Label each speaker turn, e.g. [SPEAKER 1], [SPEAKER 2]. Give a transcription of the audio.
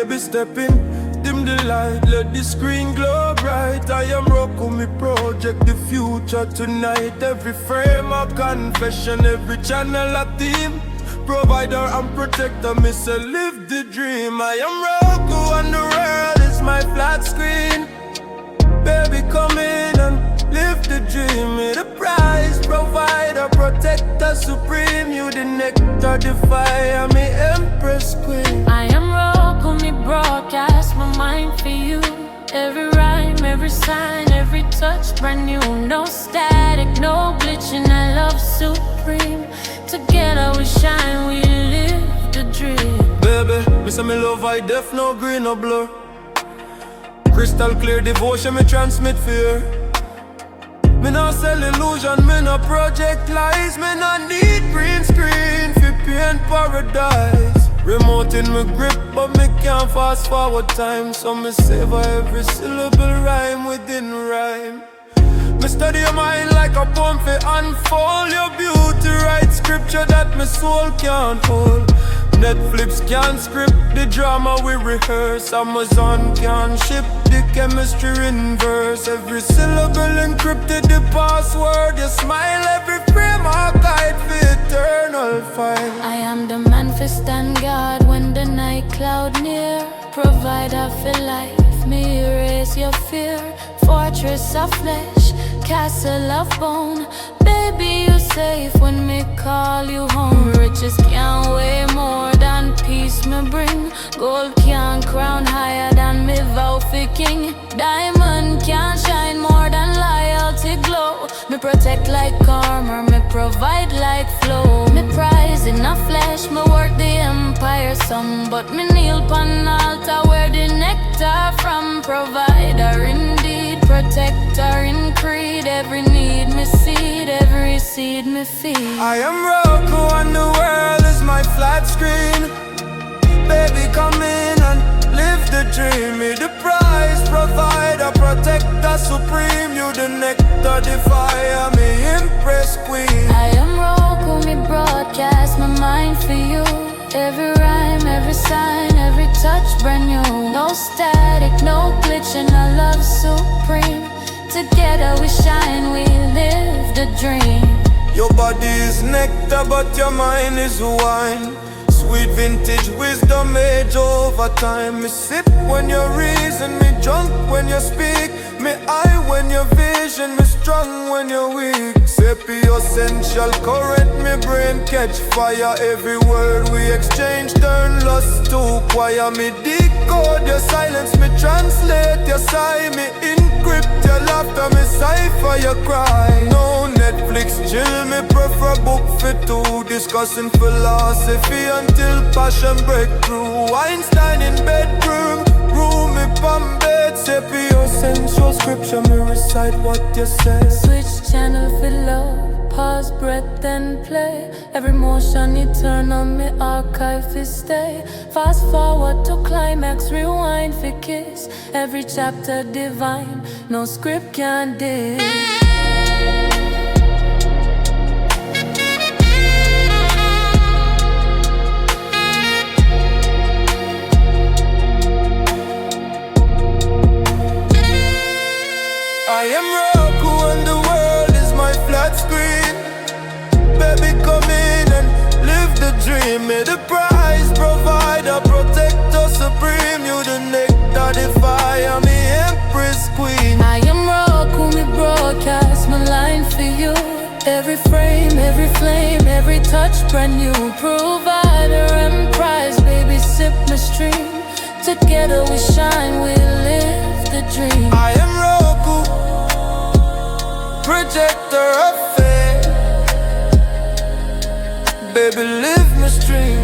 [SPEAKER 1] baby step in. Dim the light, let the screen glow bright. I am Roku, me project the future tonight. Every frame a confession, every channel a theme. Provider and protector, me say live the dream. I am Roku and the world is my flat screen. Baby come in and live the dream. Me the prize, provider, protector supreme. You the nectar, the fire, me empress queen.
[SPEAKER 2] I am Roku, me broadcast my mind for you. Every rhyme, every sign, every touch brand new. No static, no glitching, I love supreme. Together we shine, we live the dream.
[SPEAKER 1] Baby, me say me love I def, no green, no blur. Crystal clear devotion, me transmit fear. Me no sell illusion, me no project lies. Me no need green screen for paint paradise. Remote in my grip, but me can't fast forward time. So me savor every syllable rhyme within rhyme. Me study your mind like a poem for unfold your beauty. Write scripture that my soul can't hold. Netflix can't script the drama we rehearse. Amazon can't ship the chemistry in verse. Every syllable encrypted the password. You smile every frame archived for eternal fire.
[SPEAKER 2] I am the man for stand guard when the night cloud near. Provider for life, me erase your fear. Fortress of flesh, castle of bone. Baby, you safe when me call you home. Riches can't weigh more than peace me bring. Gold can't crown higher than me vow for king. Diamond can't shine more than loyalty glow. Me protect like armor, me provide like flow. Me prize in a flesh, me work the empire some. But me kneel pon altar where the nectar from. Provider indeed, protector in creed. Every need me seed, every seed me feed.
[SPEAKER 1] I am Roku and the world is my flat screen. Baby come in and live the dream. Me the prize, provider, protector supreme. You the nectar, the fire, me empress queen.
[SPEAKER 2] I am Roku, me broadcast my mind for you. Every rhyme, every sign, every touch brand new. No static, no glitching, I love supreme. Together we shine, we live the dream.
[SPEAKER 1] Your body is nectar, but your mind is wine. Sweet vintage wisdom age over time. Me sip when you reason, me drunk when you speak. Me eye when you vision, me strong when you're weak. Sapio-Sensual current, me brain catch fire. Every word we exchange turn lust to choir. Me decode your silence, me translate your sigh. Me encrypt your laughter, me cipher your cry. No Netflix chill, me prefer book for two. Discussing philosophy until passion break through. Einstein in bedroom, room me palm bed. Sapio-Sensual scripture, me recite what you say.
[SPEAKER 2] Switch channel for love, pause, breath, then play. Every motion eternal, me archive for stay. Fast forward to climax, rewind for kiss. Every chapter divine, no script can diss.
[SPEAKER 1] I am Roku and the world is my flat screen. Baby come in and live the dream. Me the prize, provider, protector supreme. You the nectar, the fire, me empress queen.
[SPEAKER 2] I am Roku, me broadcast my line for you. Every frame, every flame, every touch brand new. Provider and prize, baby sip my stream. Together we shine, we live the dream.
[SPEAKER 1] I am Roku, projector of faith. Baby live my stream.